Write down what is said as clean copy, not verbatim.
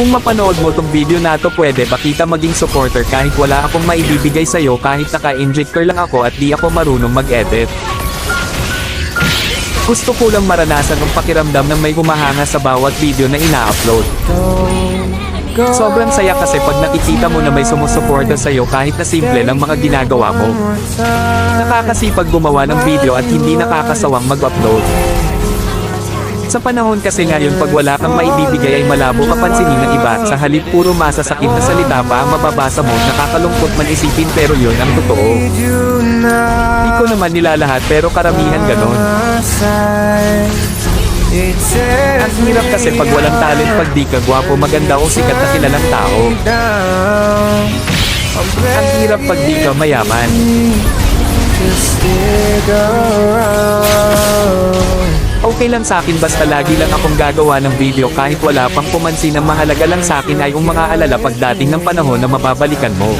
Kung mapanood mo tong video na to, pwede ba kita maging supporter kahit wala akong maibibigay sa'yo, kahit naka-injector lang ako at di ako marunong mag-edit. Gusto ko lang maranasan ang pakiramdam ng may humahanga sa bawat video na ina-upload. Sobrang saya kasi pag nakikita mo na may sumusuporta sa'yo kahit na simple lang mga ginagawa mo. Nakakasipag gumawa ng video at hindi nakakasawang mag-upload. Sa panahon kasi ngayon, pag wala kang maibibigay ay malabo kapansinin ng iba. Sa halip puro masasakit na salita pa ang mababasa mo, nakakalungkot man isipin, pero yun ang totoo. Di ko naman nilalahat pero karamihan ganon. Ang hirap kasi pag walang talent, pag di ka gwapo, maganda o sikat na kilalang tao. Ang hirap pag di ka mayaman. Okay lang sa akin basta lagi lang akong gagawa ng video kahit wala pang pumansin. Ang mahalaga lang sa akin ay yung mga alala pagdating ng panahon na mababalikan mo.